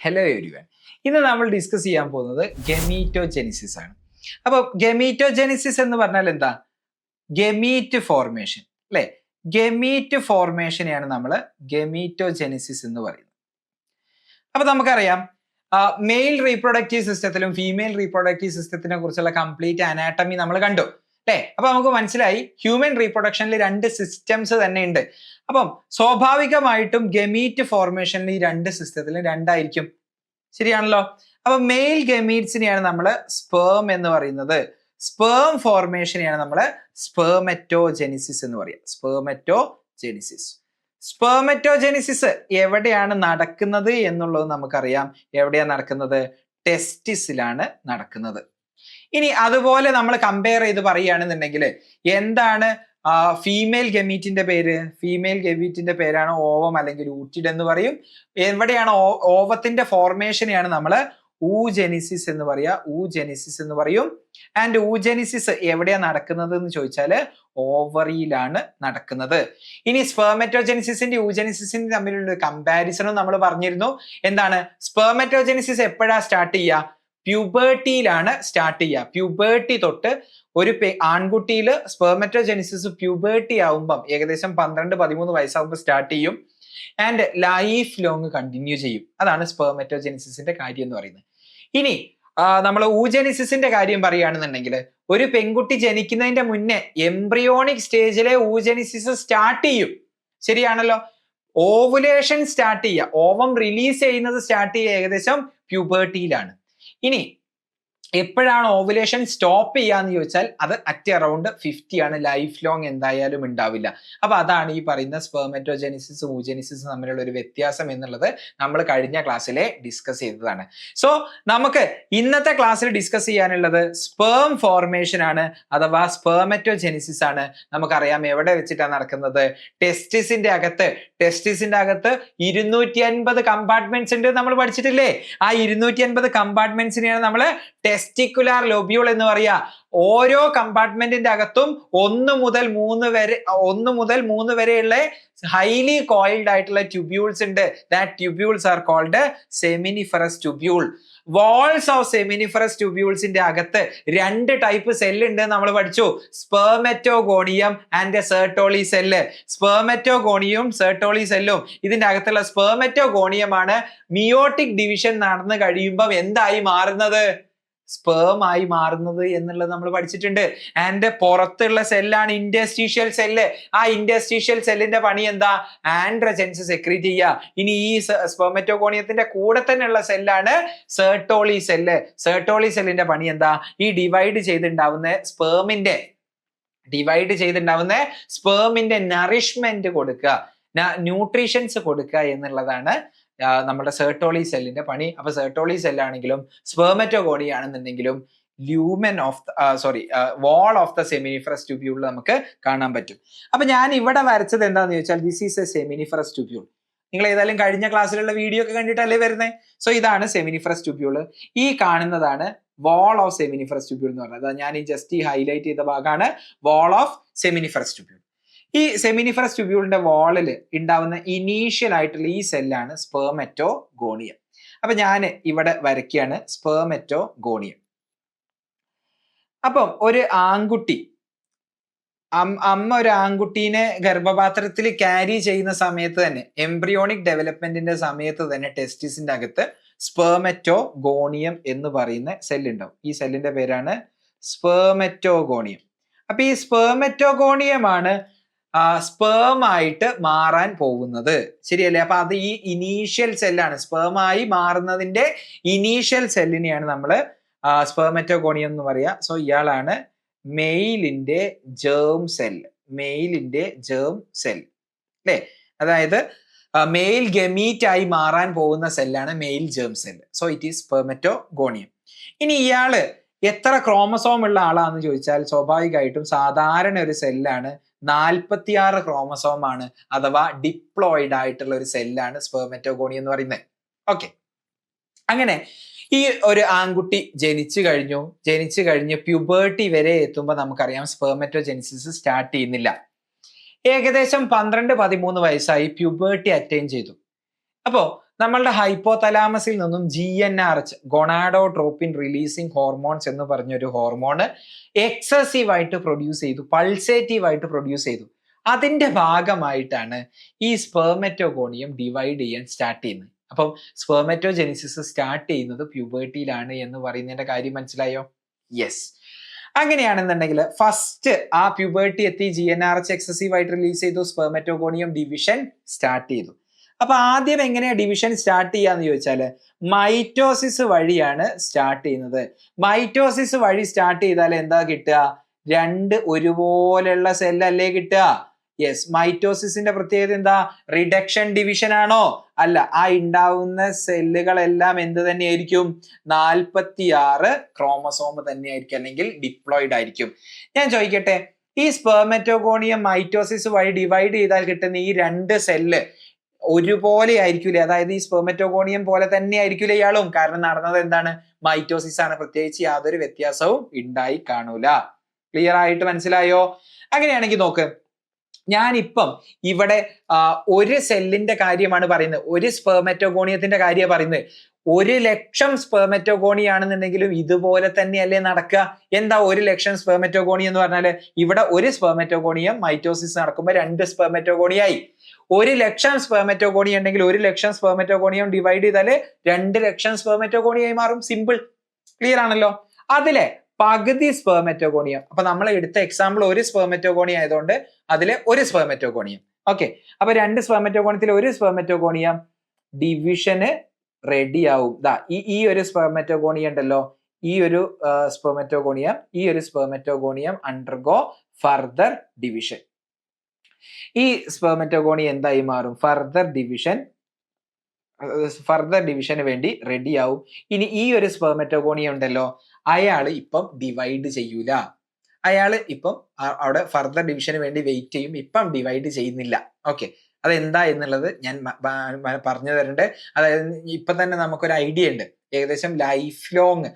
Hello everyone. ഇന്ന് നമ്മൾ discuss ചെയ്യാൻ പോകുന്നത് ഗമീറ്റോജെനിസിസ് ആണ്. അപ്പോൾ ഗമീറ്റോജെനിസിസ് എന്ന് പറഞ്ഞാൽ എന്താ? ഗമീറ്റ് ഫോർമേഷൻ അല്ലെ? ഗമീറ്റ് ഫോർമേഷനെയാണ് നമ്മൾ ഗമീറ്റോജെനിസിസ് എന്ന് പറയുന്നത്. അപ്പൊ നമുക്കറിയാം മെയിൽ റീപ്രൊഡക്റ്റീവ് സിസ്റ്റത്തിലും ഫീമെയിൽ റീപ്രൊഡക്റ്റീവ് സിസ്റ്റത്തിനെ കുറിച്ചുള്ള കംപ്ലീറ്റ് അനാട്ടമി നമ്മൾ കണ്ടു അല്ലെ? അപ്പൊ നമുക്ക് മനസ്സിലായി ഹ്യൂമൻ റീപ്രൊഡക്ഷനിൽ രണ്ട് സിസ്റ്റംസ് തന്നെ ഉണ്ട്. അപ്പം സ്വാഭാവികമായിട്ടും ഗമീറ്റ് ഫോർമേഷനിൽ ഈ രണ്ട് സിസ്റ്റത്തിലും രണ്ടായിരിക്കും. ശരിയാണല്ലോ? അപ്പൊ മെയിൽ ഗമീറ്റ്സിനെയാണ് നമ്മൾ സ്പേം എന്ന് പറയുന്നത്. സ്പേം ഫോർമേഷനെയാണ് നമ്മൾ സ്പെർമറ്റോജെനിസിസ് എന്ന് പറയുക. സ്പെർമറ്റോജെനിസിസ്. സ്പെർമറ്റോജെനിസിസ് എവിടെയാണ് നടക്കുന്നത് എന്നുള്ളത് നമുക്കറിയാം. എവിടെയാണ് നടക്കുന്നത്? ടെസ്റ്റിസിലാണ് നടക്കുന്നത്. ഇനി അതുപോലെ നമ്മൾ കമ്പയർ ചെയ്ത് പറയുകയാണെന്നുണ്ടെങ്കിൽ എന്താണ് ഫീമെയിൽ ഗമീറ്റിന്റെ പേര്? ഫീമെയിൽ ഗമീറ്റിന്റെ പേരാണ് ഓവം അല്ലെങ്കിൽ ഊറ്റിഡ് എന്ന് പറയും. എവിടെയാണ് ഓവത്തിന്റെ ഫോർമേഷനെയാണ് നമ്മൾ ഊജെനിസിസ് എന്ന് പറയുക. ഊജെനിസിസ് എന്ന് പറയും. ആൻഡ് ഊജെനിസിസ് എവിടെയാണ് നടക്കുന്നത് എന്ന് ചോദിച്ചാൽ ഓവറിയിലാണ് നടക്കുന്നത്. ഇനി സ്പെർമറ്റോജെനിസിന്റെ ഊജെനിസിന്റെ തമ്മിലുള്ള കമ്പാരിസണും നമ്മൾ പറഞ്ഞിരുന്നു. എന്താണ്? സ്പെർമറ്റോജെനിസിസ് എപ്പോഴാണ് സ്റ്റാർട്ട് ചെയ്യുക? പ്യൂബേർട്ടിയിലാണ് സ്റ്റാർട്ട് ചെയ്യുക. പ്യൂബേർട്ടി തൊട്ട് ഒരു ആൺകുട്ടിയിൽ സ്പെർമറ്റോജെനിസിസ് പ്യൂബേർട്ടി ആവുമ്പം ഏകദേശം 12-13 വയസ്സാകുമ്പോൾ സ്റ്റാർട്ട് ചെയ്യും. ആൻഡ് ലൈഫ് ലോങ് കണ്ടിന്യൂ ചെയ്യും. അതാണ് സ്പെർമറ്റോജെനിസിന്റെ കാര്യം എന്ന് പറയുന്നത്. ഇനി നമ്മൾ ഊജെനിസിന്റെ കാര്യം പറയുകയാണെന്നുണ്ടെങ്കിൽ ഒരു പെൺകുട്ടി ജനിക്കുന്നതിന്റെ മുന്നേ എംബ്രിയോണിക് സ്റ്റേജിലെ ഊജെനിസിസ് സ്റ്റാർട്ട് ചെയ്യും. ശരിയാണല്ലോ? ഓവുലേഷൻ സ്റ്റാർട്ട് ചെയ്യുക, ഓവം റിലീസ് ചെയ്യുന്നത് സ്റ്റാർട്ട് ചെയ്യുക ഏകദേശം പ്യൂബേർട്ടിയിലാണ്. ഇനി എപ്പോഴാണ് ഓവുലേഷൻ സ്റ്റോപ്പ് ചെയ്യാന്ന് ചോദിച്ചാൽ അത് അറ്റ് അറൗണ്ട് 50 ആണ്. ലൈഫ് ലോങ് എന്തായാലും ഉണ്ടാവില്ല. അപ്പൊ അതാണ് ഈ പറയുന്ന സ്പെർമറ്റോജെനിസിസും ഊജെനിസിസും തമ്മിലുള്ള ഒരു വ്യത്യാസം എന്നുള്ളത് നമ്മൾ കഴിഞ്ഞ ക്ലാസ്സിലെ ഡിസ്കസ് ചെയ്തതാണ്. സോ നമുക്ക് ഇന്നത്തെ ക്ലാസ്സിൽ ഡിസ്കസ് ചെയ്യാനുള്ളത് സ്പേം ഫോർമേഷൻ ആണ്, അഥവാ സ്പെർമറ്റോജെനിസിസ് ആണ്. നമുക്കറിയാം എവിടെ വെച്ചിട്ടാണ് നടക്കുന്നത്? ടെസ്റ്റിസിന്റെ അകത്ത്. ടെസ്റ്റിസിന്റെ അകത്ത് 250 കമ്പാർട്ട്മെന്റ്സ് ഉണ്ട്, നമ്മൾ പഠിച്ചിട്ടില്ലേ? ആ 250 കമ്പാർട്ട്മെന്റ്സിനെയാണ് നമ്മൾ ടെസ്റ്റിക്കുലാർ ലോബ്യൂൾ എന്ന് പറയാ. ഓരോ കമ്പാർട്ട്മെന്റിന്റെ അകത്തും 1 മുതൽ 3 വരെയുള്ള ഹൈലി കോയിൽഡ് ആയിട്ടുള്ള ട്യൂബ്യൂൾസ് ഉണ്ട്. That tubules are called seminiferous tubule. Walls of seminiferous ട്യൂബ്യൂൾസിന്റെ അകത്ത് 2 ടൈപ്പ് സെല്ല് ഉണ്ട് നമ്മൾ പഠിച്ചു. Spermatogonium and Sertoli cell. സ്പെർമറ്റോഗോണിയും സെർട്ടോളി സെല്ലും. ഇതിന്റെ അകത്തുള്ള സ്പെർമറ്റോഗോണിയമാണ് മിയോട്ടിക് ഡിവിഷൻ നടന്നു കഴിയുമ്പോൾ എന്തായി മാറുന്നത്? സ്പേം ആയി മാറുന്നത് എന്നുള്ളത് നമ്മൾ പഠിച്ചിട്ടുണ്ട്. ആൻഡ് പുറത്തുള്ള സെല്ലാണ് ഇന്റർസ്റ്റീഷ്യൽ സെല്ല്. ആ ഇന്റർസ്റ്റീഷ്യൽ സെല്ലിന്റെ പണി എന്താ? ആൻഡ്രോജൻസ് സെക്രീറ്റ് ചെയ്യുക. ഇനി ഈ സ്പെർമറ്റോഗോണിയത്തിന്റെ കൂടെ തന്നെയുള്ള സെല്ലാണ് സെർട്ടോളി സെല്ല്. സെർട്ടോളി സെല്ലിന്റെ പണി എന്താ? ഈ ഡിവൈഡ് ചെയ്തുണ്ടാവുന്ന സ്പേമിന്റെ നറിഷ്മെന്റ് കൊടുക്കുക, ന്യൂട്രീഷൻസ് കൊടുക്കുക എന്നുള്ളതാണ് നമ്മുടെ സെർട്ടോളി സെല്ലിന്റെ പണി. അപ്പൊ സെർട്ടോളി സെല്ലാണെങ്കിലും സ്പെർമറ്റോഗോണിയ ആണെന്നുണ്ടെങ്കിലും lumen of wall of the seminiferous tubule നമുക്ക് കാണാൻ പറ്റും. അപ്പൊ ഞാൻ ഇവിടെ വരച്ചത് എന്താന്ന് ചോദിച്ചാൽ this is A seminiferous tubule. നിങ്ങൾ ഏതായാലും കഴിഞ്ഞ ക്ലാസ്സിലുള്ള വീഡിയോ ഒക്കെ കണ്ടിട്ടല്ലേ വരുന്നത്? സോ ഇതാണ് സെമിനിഫറസ് ട്യൂബ്യൂൾ. ഈ കാണുന്നതാണ് വാൾ ഓഫ് സെമിനിഫറസ് ട്യൂബ്യൂൾ എന്ന് പറഞ്ഞത്. ഞാൻ ഈ ജസ്റ്റ് ഹൈലൈറ്റ് ചെയ്ത ഭാഗമാണ് വാൾ ഓഫ് സെമിനിഫറസ് ട്യൂബ്യൂൾ. ഈ സെമിനിഫറസ് ട്യൂബ്യൂളിന്റെ വാളിൽ ഉണ്ടാവുന്ന ഇനീഷ്യൽ ആയിട്ടുള്ള ഈ സെല്ലാണ് സ്പെർമറ്റോഗോണിയം. അപ്പൊ ഞാൻ ഇവിടെ വരയ്ക്കുകയാണ് സ്പെർമറ്റോഗോണിയം. അപ്പം ഒരു ആൺകുട്ടി, അമ്മ ഒരു ആൺകുട്ടീനെ ഗർഭപാത്രത്തിൽ ക്യാരി ചെയ്യുന്ന സമയത്ത് തന്നെ, എംബ്രിയോണിക് ഡെവലപ്മെന്റിന്റെ സമയത്ത് തന്നെ ടെസ്റ്റിസിന്റെ അകത്ത് സ്പെർമറ്റോഗോണിയം എന്ന് പറയുന്ന സെല്ലുണ്ടാവും. ഈ സെല്ലിന്റെ പേരാണ് സ്പെർമറ്റോഗോണിയം. അപ്പൊ ഈ സ്പെർമറ്റോഗോണിയമാണ് സ്പേം ആയിട്ട് മാറാൻ പോകുന്നത്. ശരിയല്ലേ? അപ്പൊ അത് ഈ ഇനീഷ്യൽ സെല്ലാണ്. സ്പേമായി മാറുന്നതിന്റെ ഇനീഷ്യൽ സെല്ലിനെയാണ് നമ്മൾ സ്പെർമറ്റോഗോണിയം എന്ന് പറയാ. സോ ഇയാളാണ് മെയിലിന്റെ ജേം സെൽ. മെയിലിന്റെ ജേം സെൽ അല്ലെ? അതായത് മെയിൽ ഗമീറ്റ് ആയി മാറാൻ പോകുന്ന സെല്ലാണ് male germ cell. So it is spermatogonium. ഇനി ഇയാള് എത്ര ക്രോമസോം ഉള്ള ആളാന്ന് ചോദിച്ചാൽ സ്വാഭാവികമായിട്ടും സാധാരണ ഒരു സെല്ലാണ് 46 ക്രോമസോം ആണ്, അഥവാ ഡിപ്ലോയിഡ് ആയിട്ടുള്ള ഒരു സെല്ലാണ് സ്പെർമറ്റോഗോണിയം എന്ന് പറയുന്നത്. ഓക്കെ, അങ്ങനെ ഈ ഒരു ആൺകുട്ടി ജനിച്ചു കഴിഞ്ഞ് പ്യൂബേർട്ടി വരെ എത്തുമ്പോൾ നമുക്കറിയാം സ്പെർമറ്റോജെനിസിസ് സ്റ്റാർട്ട് ചെയ്യുന്നില്ല. ഏകദേശം 12-13 വയസ്സായി പ്യൂബേർട്ടി അറ്റൈൻ ചെയ്തു. അപ്പോ നമ്മളുടെ ഹൈപ്പോതലാമസിൽ നിന്നും GnRH ഗൊണാഡോട്രോപ്പിൻ റിലീസിങ് ഹോർമോൺസ് എന്ന് പറഞ്ഞൊരു ഹോർമോൺ എക്സസീവ് ആയിട്ട് പ്രൊഡ്യൂസ് ചെയ്തു, പൾസേറ്റീവ് ആയിട്ട് പ്രൊഡ്യൂസ് ചെയ്തു. അതിന്റെ ഭാഗമായിട്ടാണ് ഈ സ്പെർമറ്റോഗോണിയം ഡിവൈഡ് ചെയ്യാൻ സ്റ്റാർട്ട് ചെയ്യുന്നത്. അപ്പം സ്പെർമറ്റോജെനിസിസ് സ്റ്റാർട്ട് ചെയ്യുന്നത് പ്യൂബർട്ടിയിലാണ് എന്ന് പറയുന്നതിന്റെ കാര്യം മനസ്സിലായോ? യെസ്. അങ്ങനെയാണെന്നുണ്ടെങ്കിൽ ഫസ്റ്റ് ആ പ്യൂബർട്ടി എത്തി, GnRH എക്സസീവ് ആയിട്ട് റിലീസ് ചെയ്തു, സ്പെർമറ്റോഗോണിയം ഡിവിഷൻ സ്റ്റാർട്ട് ചെയ്തു. അപ്പൊ ആദ്യം എങ്ങനെയാ ഡിവിഷൻ സ്റ്റാർട്ട് ചെയ്യാന്ന് ചോദിച്ചാല് മൈറ്റോസിസ് വഴിയാണ് സ്റ്റാർട്ട് ചെയ്യുന്നത്. മൈറ്റോസിസ് വഴി സ്റ്റാർട്ട് ചെയ്താൽ എന്താ കിട്ടുക? രണ്ട് ഒരുപോലെയുള്ള സെല്ലല്ലേ കിട്ടുക? യെസ്. മൈറ്റോസിസിന്റെ പ്രത്യേകത എന്താ? റിഡക്ഷൻ ഡിവിഷൻ ആണോ? അല്ല. ആ ഉണ്ടാവുന്ന സെല്ലുകളെല്ലാം എന്ത് തന്നെയായിരിക്കും? 46 ക്രോമസോം തന്നെയായിരിക്കും, അല്ലെങ്കിൽ ഡിപ്ലോയിഡ് ആയിരിക്കും. ഞാൻ ചോദിക്കട്ടെ, ഈ സ്പെർമറ്റോഗോണിയം മൈറ്റോസിസ് വഴി ഡിവൈഡ് ചെയ്താൽ കിട്ടുന്ന ഈ രണ്ട് സെല്ല് ഒരുപോലെ ആയിരിക്കൂലേ? അതായത് ഈ സ്പെർമറ്റോഗോണിയം പോലെ തന്നെ ആയിരിക്കൂലേ ഇയാളും? കാരണം നടന്നത് എന്താണ്? മൈറ്റോസിസ് ആണ്. പ്രത്യേകിച്ച് യാതൊരു വ്യത്യാസവും ഉണ്ടായി കാണൂല. ക്ലിയർ ആയിട്ട് മനസ്സിലായോ? അങ്ങനെയാണെങ്കിൽ നോക്ക്, ഞാനിപ്പം ഇവിടെ ഒരു സെല്ലിന്റെ കാര്യമാണ് പറയുന്നത്, ഒരു സ്പെർമറ്റോഗോണിയത്തിന്റെ കാര്യമാണ് പറയുന്നത്. 1,00,000 സ്പെർമറ്റോഗോണിയാണെന്നുണ്ടെങ്കിലും ഇതുപോലെ തന്നെയല്ലേ നടക്കുക? എന്താ 1,00,000 സ്പെർമറ്റോഗോണി എന്ന് പറഞ്ഞാല്? ഇവിടെ ഒരു സ്പെർമറ്റോഗോണിയം മൈറ്റോസിസ് നടക്കുമ്പോൾ 2 സ്പെർമറ്റോഗോണിയായി. 1,00,000 സ്പെർമറ്റോഗോണി ഉണ്ടെങ്കിൽ 1,00,000 സ്പെർമറ്റോഗോണിയം ഡിവൈഡ് ചെയ്താല് 2,00,000 സ്പെർമറ്റോഗോണിയായി മാറും. സിമ്പിൾ. ക്ലിയർ ആണല്ലോ? അതിലെ പകുതി സ്പെർമറ്റോഗോണിയം, അപ്പൊ നമ്മൾ എടുത്ത എക്സാമ്പിൾ ഒരു സ്പെർമറ്റോഗോണി ആയതുകൊണ്ട് അതിലെ ഒരു സ്പെർമറ്റോഗോണിയം. ഓക്കെ. അപ്പൊ 2 സ്പെർമറ്റോഗോണിയത്തിൽ ഒരു സ്പെർമറ്റോഗോണിയം ഡിവിഷന് റെഡി ആവും. ഈ ഒരു സ്പെർമറ്റോഗോണിയം ഉണ്ടല്ലോ, ഈ ഒരു സ്പെർമറ്റോഗോണിയം അണ്ടർഗോ ഫർദർ ഡിവിഷൻ. ഈ സ്പെർമറ്റോഗോണിയം എന്തായി മാറും? ഫർദർ ഡിവിഷന് വേണ്ടി റെഡി ആവും. ഇനി ഈ ഒരു സ്പെർമറ്റോഗോണിയം ഉണ്ടല്ലോ, അയാള് ഇപ്പം ഡിവൈഡ് ചെയ്യൂല. അയാള് ഇപ്പം അവിടെ ഫർദർ ഡിവിഷന് വേണ്ടി വെയിറ്റ് ചെയ്യും, ഇപ്പം ഡിവൈഡ് ചെയ്യുന്നില്ല. ഓക്കെ. അതെന്താ എന്നുള്ളത് ഞാൻ പറഞ്ഞു തരണ്ട്. അതായത് ഇപ്പൊ തന്നെ നമുക്കൊരു ഐഡിയ ഉണ്ട്. ഏകദേശം ലൈഫ് ലോങ്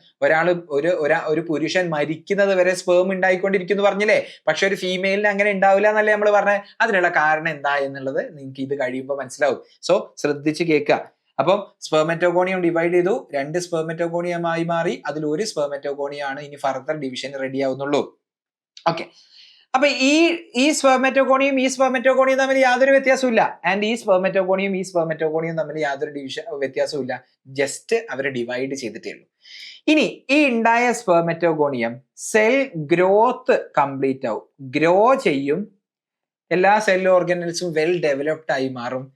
ഒരു പുരുഷൻ മരിക്കുന്നത് വരെ സ്പേം ഉണ്ടായിക്കൊണ്ടിരിക്കുന്നു പറഞ്ഞില്ലേ? പക്ഷെ ഒരു ഫീമെയിലിന് അങ്ങനെ ഉണ്ടാവില്ല എന്നല്ലേ നമ്മൾ പറഞ്ഞത്? അതിനുള്ള കാരണം എന്താ എന്നുള്ളത് നിങ്ങൾക്ക് ഇത് കഴിയുമ്പോൾ മനസ്സിലാവും. സോ ശ്രദ്ധിച്ച് കേൾക്കുക. അപ്പം സ്പെർമറ്റോഗോണിയം ഡിവൈഡ് ചെയ്തു, 2 സ്പെർമറ്റോഗോണിയമായി മാറി. അതിൽ ഒരു സ്പെർമറ്റോഗോണിയാണ് ഇനി ഫർദർ ഡിവിഷൻ റെഡി ആവുന്നുള്ളൂ. ഓക്കെ. അപ്പൊ ഈ സ്പെർമറ്റോഗോണിയും ഈ സ്പെർമറ്റോഗോണിയും തമ്മിൽ യാതൊരു വ്യത്യാസവും ഇല്ല. ആൻഡ് ഈ സ്പെർമറ്റോഗോണിയും തമ്മിൽ യാതൊരു വ്യത്യാസവും ഇല്ല. ജസ്റ്റ് അവർ ഡിവൈഡ് ചെയ്തിട്ടേ ഉള്ളൂ. ഇനി ഈ ഉണ്ടായ സ്പെർമറ്റോഗോണിയം സെൽ ഗ്രോത്ത് കംപ്ലീറ്റ് ആവും, ഗ്രോ ചെയ്യും, എല്ലാ സെൽ ഓർഗനൽസും വെൽ ഡെവലപ്ഡ് ആയി മാറും,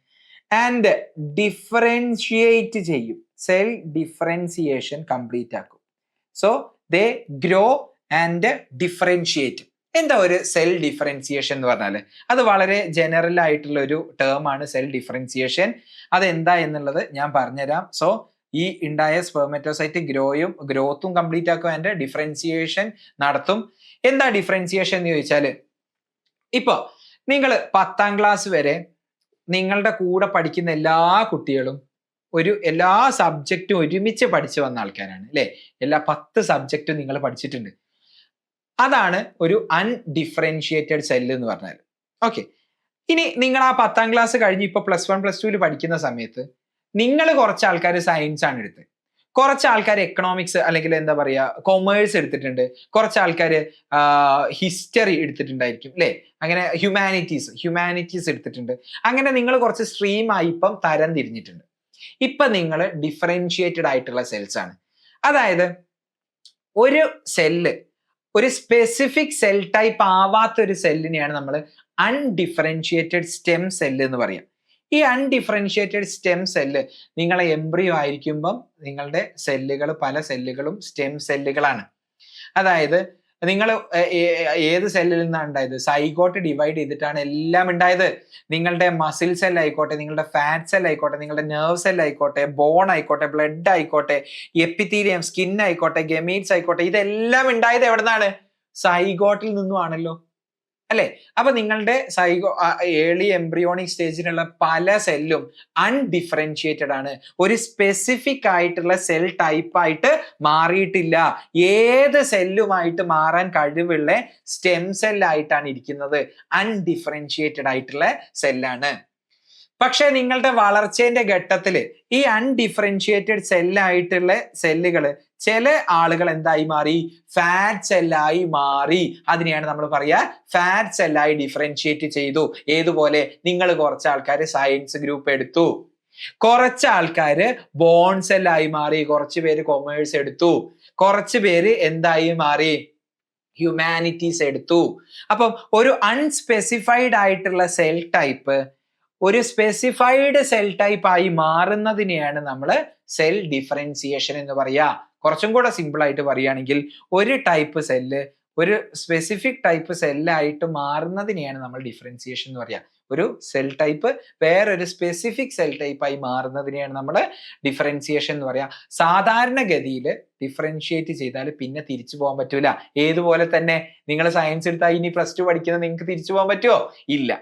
ആൻഡ് ഡിഫറൻഷിയേറ്റ് ചെയ്യും. സെൽ ഡിഫറൻസിയേഷൻ കംപ്ലീറ്റ് ആക്കും. So they grow and differentiate. എന്താ ഒരു സെൽ ഡിഫറൻസിയേഷൻ എന്ന് പറഞ്ഞാല്? അത് വളരെ ജനറൽ ആയിട്ടുള്ള ഒരു ടേം ആണ് സെൽ ഡിഫറൻസിയേഷൻ. അതെന്താ എന്നുള്ളത് ഞാൻ പറഞ്ഞുതരാം. സോ ഈ ഉണ്ടായ സ്പെർമറ്റോസൈറ്റ് ഗ്രോത്തും കംപ്ലീറ്റ് ആക്കും, ആൻഡ് ഡിഫറൻസിയേഷൻ നടത്തും. എന്താ ഡിഫറൻസിയേഷൻ എന്ന് ചോദിച്ചാല്, ഇപ്പൊ നിങ്ങൾ 10ാം ക്ലാസ് വരെ നിങ്ങളുടെ കൂടെ പഠിക്കുന്ന എല്ലാ കുട്ടികളും എല്ലാ സബ്ജക്റ്റും ഒരുമിച്ച് പഠിച്ചു വന്ന ആൾക്കാരാണ് അല്ലെ? എല്ലാ 10 സബ്ജക്റ്റും നിങ്ങൾ പഠിച്ചിട്ടുണ്ട്. അതാണ് ഒരു അൺഡിഫറൻഷിയേറ്റഡ് സെല്ല് എന്ന് പറഞ്ഞാൽ. ഓക്കെ. ഇനി നിങ്ങൾ ആ 10ാം ക്ലാസ് കഴിഞ്ഞ് ഇപ്പൊ +1 +2 പഠിക്കുന്ന സമയത്ത് നിങ്ങൾ കുറച്ച് ആൾക്കാർ സയൻസ് ആണ് എടുത്തത്, കുറച്ച് ആൾക്കാർ എക്കണോമിക്സ് അല്ലെങ്കിൽ എന്താ പറയാ കൊമേഴ്സ് എടുത്തിട്ടുണ്ട്, കുറച്ച് ആൾക്കാർ ഹിസ്റ്ററി എടുത്തിട്ടുണ്ടായിരിക്കും അല്ലെ? അങ്ങനെ ഹ്യൂമാനിറ്റീസ് എടുത്തിട്ടുണ്ട്. അങ്ങനെ നിങ്ങൾ കുറച്ച് സ്ട്രീമായി ഇപ്പം തരം തിരിഞ്ഞിട്ടുണ്ട്. ഇപ്പൊ നിങ്ങൾ ഡിഫറൻഷിയേറ്റഡ് ആയിട്ടുള്ള സെൽസ് ആണ്. അതായത് ഒരു സെല്ല്, ഒരു സ്പെസിഫിക് സെൽ ടൈപ്പ് ആവാത്ത ഒരു സെല്ലിനെയാണ് നമ്മൾ അൺഡിഫറൻഷിയേറ്റഡ് സ്റ്റെം സെല്ല് എന്ന് പറയാം. ഈ അൺഡിഫറൻഷിയേറ്റഡ് സ്റ്റെം സെല്ല് നിങ്ങളെ എംബ്രിയോ ആയിരിക്കുമ്പം നിങ്ങളുടെ സെല്ലുകൾ, പല സെല്ലുകളും സ്റ്റെം സെല്ലുകളാണ്. അതായത് നിങ്ങൾ ഏത് സെല്ലിൽ നിന്നാണ് ഉണ്ടായത്? സൈഗോട്ട് ഡിവൈഡ് ചെയ്തിട്ടാണ് എല്ലാം ഉണ്ടായത്. നിങ്ങളുടെ മസിൽ സെൽ ആയിക്കോട്ടെ, നിങ്ങളുടെ ഫാറ്റ് സെൽ ആയിക്കോട്ടെ, നിങ്ങളുടെ നെർവ് സെൽ ആയിക്കോട്ടെ, ബോൺ ആയിക്കോട്ടെ, ബ്ലഡ് ആയിക്കോട്ടെ, എപ്പിത്തീലിയം, സ്കിൻ ആയിക്കോട്ടെ, ഗമീറ്റ്സ് ആയിക്കോട്ടെ, ഇതെല്ലാം ഉണ്ടായത് എവിടെ നിന്നാണ്? സൈഗോട്ടിൽ നിന്നും ആണല്ലോ അല്ലെ? അപ്പൊ നിങ്ങളുടെ ഏർലി എംബ്രിയോണിക് സ്റ്റേജിലുള്ള പല സെല്ലും അൺഡിഫറൻഷിയേറ്റഡ് ആണ്, ഒരു സ്പെസിഫിക് ആയിട്ടുള്ള സെൽ ടൈപ്പ് ആയിട്ട് മാറിയിട്ടില്ല. ഏത് സെല്ലുമായിട്ട് മാറാൻ കഴിവുള്ള സ്റ്റെം സെൽ ആയിട്ടാണ് ഇരിക്കുന്നത്, അൺഡിഫറൻഷിയേറ്റഡ് ആയിട്ടുള്ള സെല്ലാണ്. പക്ഷെ നിങ്ങളുടെ വളർച്ചേന്റെ ഘട്ടത്തിൽ ഈ അൺഡിഫറൻഷിയേറ്റഡ് സെല്ലായിട്ടുള്ള സെല്ലുകൾ ചില ആളുകൾ എന്തായി മാറി? ഫാറ്റ് സെല്ലായി മാറി. അതിനെയാണ് നമ്മൾ പറയാ ഫാറ്റ് സെല്ലായി ഡിഫറൻഷിയേറ്റ് ചെയ്തു. ഏതുപോലെ? നിങ്ങൾ കുറച്ച് ആൾക്കാർ സയൻസ് ഗ്രൂപ്പ് എടുത്തു, കുറച്ച് ആൾക്കാര് ബോൺ സെല്ലായി മാറി, കുറച്ച് പേര് കൊമേഴ്സ് എടുത്തു, കുറച്ച് പേര് എന്തായി മാറി? ഹ്യൂമാനിറ്റീസ് എടുത്തു. അപ്പം ഒരു അൺസ്പെസിഫൈഡ് ആയിട്ടുള്ള സെൽ ടൈപ്പ് ഒരു സ്പെസിഫൈഡ് സെൽ ടൈപ്പ് ആയി മാറുന്നതിനെയാണ് നമ്മൾ സെൽ ഡിഫറൻസിയേഷൻ എന്ന് പറയാ. കുറച്ചും കൂടെ സിമ്പിൾ ആയിട്ട് പറയുകയാണെങ്കിൽ ഒരു ടൈപ്പ് സെല്ല് ഒരു സ്പെസിഫിക് ടൈപ്പ് സെല്ലായിട്ട് മാറുന്നതിനെയാണ് നമ്മൾ ഡിഫറൻസിയേഷൻ എന്ന് പറയാ. ഒരു സെൽ ടൈപ്പ് വേറൊരു സ്പെസിഫിക് സെൽ ടൈപ്പ് ആയി മാറുന്നതിനെയാണ് നമ്മൾ ഡിഫറൻസിയേഷൻ എന്ന് പറയാ. സാധാരണഗതിയിൽ ഡിഫറൻഷിയേറ്റ് ചെയ്താൽ പിന്നെ തിരിച്ചു പോകാൻ പറ്റൂല. ഏതുപോലെ തന്നെ നിങ്ങൾ സയൻസ് എടുത്താൽ ഇനി +2 പഠിക്കുന്നത് നിങ്ങൾക്ക് തിരിച്ചു പോകാൻ പറ്റുമോ? ഇല്ല.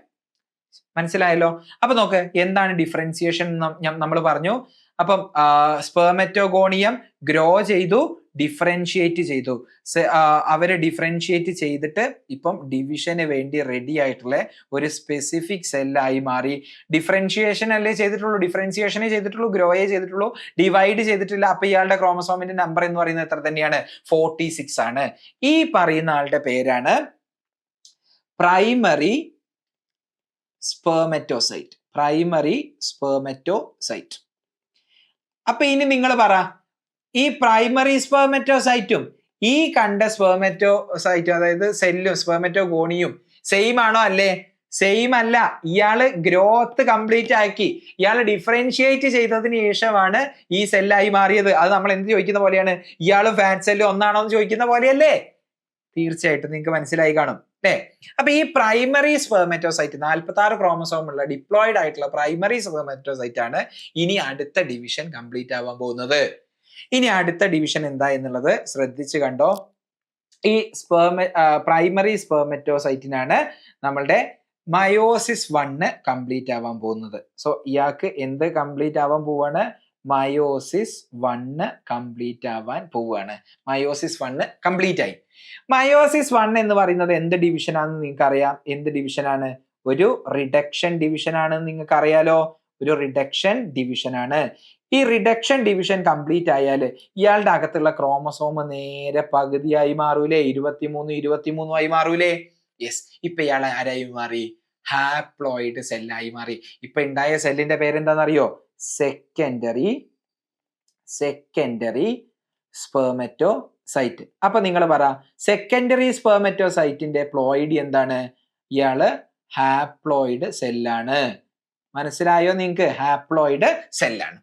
മനസ്സിലായല്ലോ? അപ്പൊ നോക്ക്, എന്താണ് ഡിഫറൻസിയേഷൻ നമ്മൾ പറഞ്ഞു. അപ്പം സ്പെർമറ്റോഗോണിയം ഗ്രോ ചെയ്തു, ഡിഫറൻഷിയേറ്റ് ചെയ്തു. അവരെ ഡിഫറൻഷിയേറ്റ് ചെയ്തിട്ട് ഇപ്പം ഡിവിഷന് വേണ്ടി റെഡി ആയിട്ടുള്ള ഒരു സ്പെസിഫിക് സെല്ലായി മാറി. ഡിഫറൻഷിയേഷൻ അല്ലേ ചെയ്തിട്ടുള്ളൂ, ഡിഫറൻഷിയേഷനേ ചെയ്തിട്ടുള്ളൂ, ഗ്രോയേ ചെയ്തിട്ടുള്ളൂ, ഡിവൈഡ് ചെയ്തിട്ടില്ല. അപ്പൊ ഇയാളുടെ ക്രോമസോമിന്റെ നമ്പർ എന്ന് പറയുന്നത് എത്ര തന്നെയാണ്? 46 ആണ്. ഈ പറയുന്ന ആളുടെ പേരാണ് പ്രൈമറി സ്പെർമറ്റോസൈറ്റ്. Primary spermatocyte. അപ്പൊ ഇനി നിങ്ങൾ പറ, ഈ പ്രൈമറി സ്പെർമറ്റോസൈറ്റും ഈ കണ്ട സ്പെർമറ്റോസൈറ്റും അതായത് സെല്ലും സ്പെർമറ്റോഗോണിയും സെയിം ആണോ? അല്ലേ? സെയിം അല്ല. ഇയാള് ഗ്രോത്ത് കംപ്ലീറ്റ് ആക്കി, ഇയാള് ഡിഫറൻഷിയേറ്റ് ചെയ്തതിന് ശേഷമാണ് ഈ സെല്ലായി മാറിയത്. അത് നമ്മൾ എന്ത് ചോദിക്കുന്ന പോലെയാണ്? ഇയാളും ഫാറ്റ് സെല്ലും ഒന്നാണോ എന്ന് ചോദിക്കുന്ന പോലെയല്ലേ? തീർച്ചയായിട്ടും നിങ്ങൾക്ക് മനസ്സിലായി കാണും അല്ലേ? അപ്പൊ ഈ പ്രൈമറി സ്പെർമറ്റോസൈറ്റ് 46 ക്രോമസോം ഉള്ള ഡിപ്ലോയിഡ് ആയിട്ടുള്ള പ്രൈമറി സ്പെർമറ്റോസൈറ്റ് ആണ് ഇനി അടുത്ത ഡിവിഷൻ കംപ്ലീറ്റ് ആവാൻ പോകുന്നത്. ഇനി അടുത്ത ഡിവിഷൻ എന്താ എന്നുള്ളത് ശ്രദ്ധിച്ചു കണ്ടോ. ഈ പ്രൈമറി സ്പെർമറ്റോസൈറ്റിനാണ് നമ്മളുടെ മയോസിസ് 1 കംപ്ലീറ്റ് ആവാൻ പോകുന്നത്. സോ ഇയാൾക്ക് എന്ത് കംപ്ലീറ്റ് ആവാൻ പോവാണ്? മയോസിസ് 1 കംപ്ലീറ്റ് ആവാൻ പോവുകയാണ്. മയോസിസ് 1 കംപ്ലീറ്റ് ആയി. മയോസിസ് 1 എന്ന് പറയുന്നത് എന്ത് ഡിവിഷൻ ആണെന്ന് നിങ്ങൾക്ക് അറിയാം. എന്ത് ഡിവിഷൻ ആണ്? ഒരു റിഡക്ഷൻ ഡിവിഷൻ ആണെന്ന് നിങ്ങൾക്ക് അറിയാലോ. ഒരു റിഡക്ഷൻ ഡിവിഷൻ ആണ്. ഈ റിഡക്ഷൻ ഡിവിഷൻ കംപ്ലീറ്റ് ആയാൽ ഇയാളുടെ അകത്തുള്ള ക്രോമസോം നേരെ പകുതിയായി മാറൂലേ? 23 ആയി മാറൂലേ? യെസ്. ഇപ്പൊ ഇയാൾ ആരായി മാറി? ഹാപ്ലോയിഡ് സെല്ലായി മാറി. ഇപ്പൊ ഉണ്ടായ സെല്ലിന്റെ പേരെന്താണെന്നറിയോ? Secondary spermatocyte. അപ്പൊ നിങ്ങൾ പറ, സെക്കൻഡറി സ്പെർമറ്റോസൈറ്റിന്റെ പ്ലോയിഡി എന്താണ്? ഇയാള് ഹാപ്ലോയിഡ് സെല്ലാണ്. മനസ്സിലായോ നിങ്ങൾക്ക്? ഹാപ്ലോയിഡ് സെല്ലാണ്.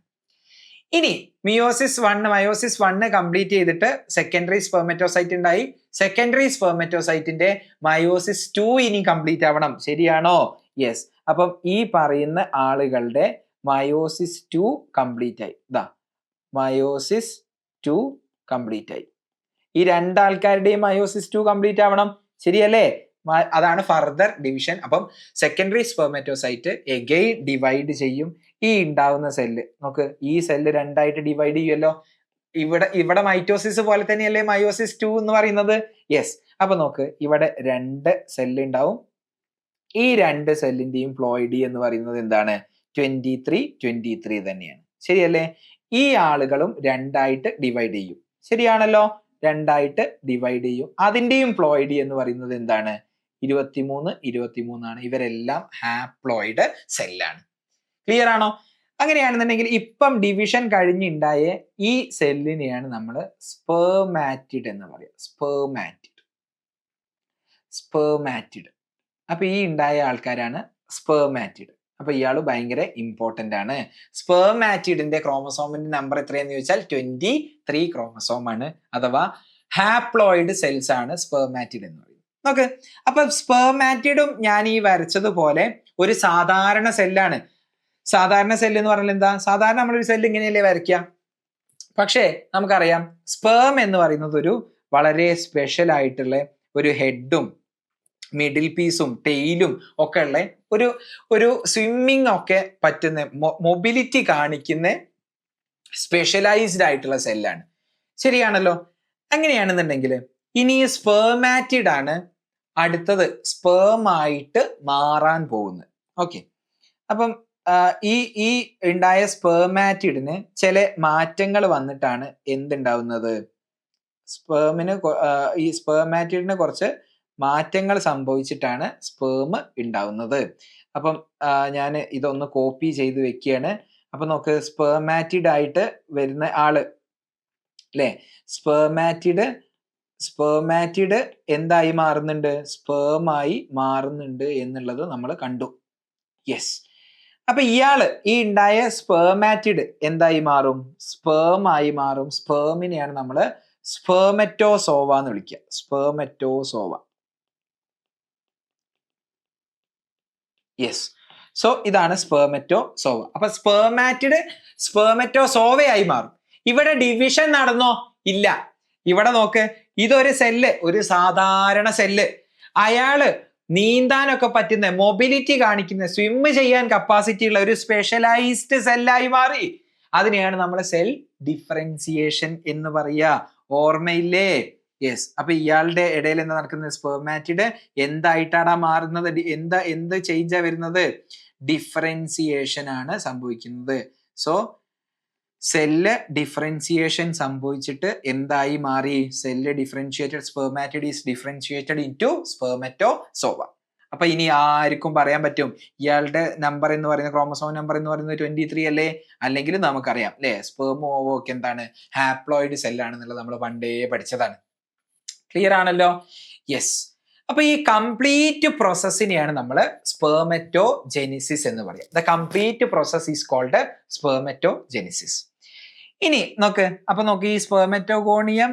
ഇനി മയോസിസ് 1 കംപ്ലീറ്റ് ചെയ്തിട്ട് സെക്കൻഡറി സ്പെർമറ്റോസൈറ്റ് ഉണ്ടായി. സെക്കൻഡറി സ്പെർമറ്റോസൈറ്റിന്റെ മയോസിസ് 2 ഇനി കംപ്ലീറ്റ് ആവണം. ശരിയാണോ? യെസ്. അപ്പം ഈ പറയുന്ന ആളുകളുടെ മയോസിസ് 2 കംപ്ലീറ്റ് ആയി. മയോസിസ് 2 കംപ്ലീറ്റ് ആയി. ഈ രണ്ടാൾക്കാരുടെയും മയോസിസ് 2 കംപ്ലീറ്റ് ആവണം. ശരിയല്ലേ? അതാണ് ഫർദർ ഡിവിഷൻ. അപ്പം സെക്കൻഡറി സ്പെർമറ്റോസൈറ്റ് എഗെയിൻ ഡിവൈഡ് ചെയ്യും. ഈ ഉണ്ടാവുന്ന സെല്ല് നോക്ക്, ഈ സെല്ല് രണ്ടായിട്ട് ഡിവൈഡ് ചെയ്യുമല്ലോ. ഇവിടെ മൈറ്റോസിസ് പോലെ തന്നെയല്ലേ മയോസിസ് 2 എന്ന് പറയുന്നത്? യെസ്. അപ്പൊ നോക്ക്, ഇവിടെ 2 സെല്ല് ഉണ്ടാവും. ഈ 2 സെല്ലിന്റെയും പ്ലോയിഡി എന്ന് പറയുന്നത് എന്താണ്? 23 തന്നെയാണ്. ശരിയല്ലേ? ഈ ആളുകളും രണ്ടായിട്ട് ഡിവൈഡ് ചെയ്യും. ശരിയാണല്ലോ? രണ്ടായിട്ട് ഡിവൈഡ് ചെയ്യും. അതിന്റെയും പ്ലോയിഡി എന്ന് പറയുന്നത് എന്താണ്? 23 ആണ്. ഇവരെല്ലാം ഹാപ്ലോയിഡ് സെല്ലാണ്. ക്ലിയർ ആണോ? അങ്ങനെയാണെന്നുണ്ടെങ്കിൽ ഇപ്പം ഡിവിഷൻ കഴിഞ്ഞുണ്ടായ ഈ സെല്ലിനെയാണ് നമ്മൾ സ്പെർമാറ്റിഡ് എന്ന് പറയുക. സ്പെർമാറ്റിഡ്. അപ്പൊ ഈ ഉണ്ടായ ആൾക്കാരാണ് സ്പെർമാറ്റിഡ്. അപ്പൊ ഇയാൾ ഭയങ്കര ഇമ്പോർട്ടന്റ് ആണ്. സ്പെർമാറ്റിഡിന്റെ ക്രോമസോമിന്റെ നമ്പർ എത്രയെന്ന് ചോദിച്ചാൽ 23 ക്രോമസോം ആണ്. അഥവാ ഹാപ്ലോയിഡ് സെൽസ് ആണ് സ്പെർമാറ്റിഡ് എന്ന് പറയുന്നത്. നോക്ക്, അപ്പൊ സ്പെർമാറ്റിഡും ഞാൻ ഈ വരച്ചതുപോലെ ഒരു സാധാരണ സെല്ലാണ്. സാധാരണ സെല്ല് എന്ന് പറഞ്ഞാൽ എന്താ? സാധാരണ നമ്മളൊരു സെല്ല് ഇങ്ങനെയല്ലേ വരയ്ക്കുക. പക്ഷേ നമുക്കറിയാം സ്പേം എന്ന് പറയുന്നത് ഒരു വളരെ സ്പെഷ്യൽ ആയിട്ടുള്ള ഒരു ഹെഡും മിഡിൽ പീസും ടെയിലും ഒക്കെ ഉള്ള ഒരു സ്വിമ്മിങ് ഒക്കെ പറ്റുന്ന മൊബിലിറ്റി കാണിക്കുന്ന സ്പെഷ്യലൈസ്ഡ് ആയിട്ടുള്ള സെല്ലാണ്. ശരിയാണല്ലോ? അങ്ങനെയാണെന്നുണ്ടെങ്കിൽ ഇനി സ്പെർമാറ്റിഡ് ആണ് അടുത്തത് സ്പേമായിട്ട് മാറാൻ പോകുന്നത്. ഓക്കെ, അപ്പം ഈ ഈ ഉണ്ടായ സ്പെർമാറ്റിഡിന് ചില മാറ്റങ്ങൾ വന്നിട്ടാണ് എന്തുണ്ടാവുന്നത്, സ്പേമിന് ഈ സ്പെർമാറ്റിഡിന് കുറച്ച് മാറ്റങ്ങൾ സംഭവിച്ചിട്ടാണ് സ്പേം ഉണ്ടാവുന്നത്. അപ്പം ഞാൻ ഇതൊന്ന് കോപ്പി ചെയ്ത് വെക്കുകയാണ്. അപ്പൊ നോക്ക്, സ്പെർമാറ്റിഡ് ആയിട്ട് വരുന്ന ആള് അല്ലെ, സ്പെർമാറ്റിഡ് എന്തായി മാറുന്നുണ്ട്, സ്പേമായി മാറുന്നുണ്ട് എന്നുള്ളത് നമ്മൾ കണ്ടു. യെസ്. അപ്പൊ ഇയാള് ഈ ഉണ്ടായ സ്പെർമാറ്റിഡ് എന്തായി മാറും, സ്പേമായി മാറും. സ്പേമിനെയാണ് നമ്മൾ സ്പെർമറ്റോസോവ എന്ന് വിളിക്കുക, സ്പെർമറ്റോസോവ. യെസ്. സോ ഇതാണ് സ്പെർമറ്റോസോവ. അപ്പൊ സ്പെർമാറ്റിഡ് സ്പെർമറ്റോസോവയായി മാറും. ഇവിടെ ഡിവിഷൻ നടന്നോ? ഇല്ല. ഇവിടെ നോക്ക്, ഇതൊരു സെല്ല്, ഒരു സാധാരണ സെല്ല്. അയാള് നീന്താനൊക്കെ പറ്റുന്ന, മൊബിലിറ്റി കാണിക്കുന്ന, സ്വിം ചെയ്യാൻ കപ്പാസിറ്റി ഉള്ള ഒരു സ്പെഷ്യലൈസ്ഡ് സെല്ലായി മാറി. അതിനെയാണ് നമ്മൾ സെൽ ഡിഫറൻസിയേഷൻ എന്ന് പറയുക. ഓർമ്മയില്ലേ? യെസ്. അപ്പൊ ഇയാളുടെ ഇടയിൽ എന്താ നടക്കുന്നത്, സ്പെർമാറ്റിഡ് എന്തായിട്ടാണ് മാറുന്നത്, എന്ത് ചേഞ്ചാ വരുന്നത്, ഡിഫറൻസിയേഷൻ ആണ് സംഭവിക്കുന്നത്. സോ സെല്ല് ഡിഫറൻസിയേഷൻ സംഭവിച്ചിട്ട് എന്തായി മാറി, cell differentiated, spermatid is differentiated into spermatozoa. അപ്പൊ ഇനി ആർക്കും പറയാൻ പറ്റും ഇയാളുടെ നമ്പർ എന്ന് പറയുന്നത്, ക്രോമസോം നമ്പർ എന്ന് പറയുന്നത് 23 അല്ലേ? അല്ലെങ്കിൽ നമുക്കറിയാം അല്ലെ, സ്പെർമും ഓവോ ഒക്കെ എന്താണ്, ഹാപ്ലോയിഡ് സെല്ലാണെന്നുള്ളത് നമ്മൾ പണ്ടേ പഠിച്ചതാണ്. ക്ലിയർ ആണല്ലോ? യെസ്. അപ്പൊ ഈ കംപ്ലീറ്റ് പ്രോസസ്സിനെയാണ് നമ്മൾ സ്പെർമറ്റോജെനിസിസ് എന്ന് പറയുക. The complete process is called spermatogenesis. ഇനി നോക്ക്, അപ്പൊ നോക്ക്, ഈ സ്പെർമറ്റോഗോണിയം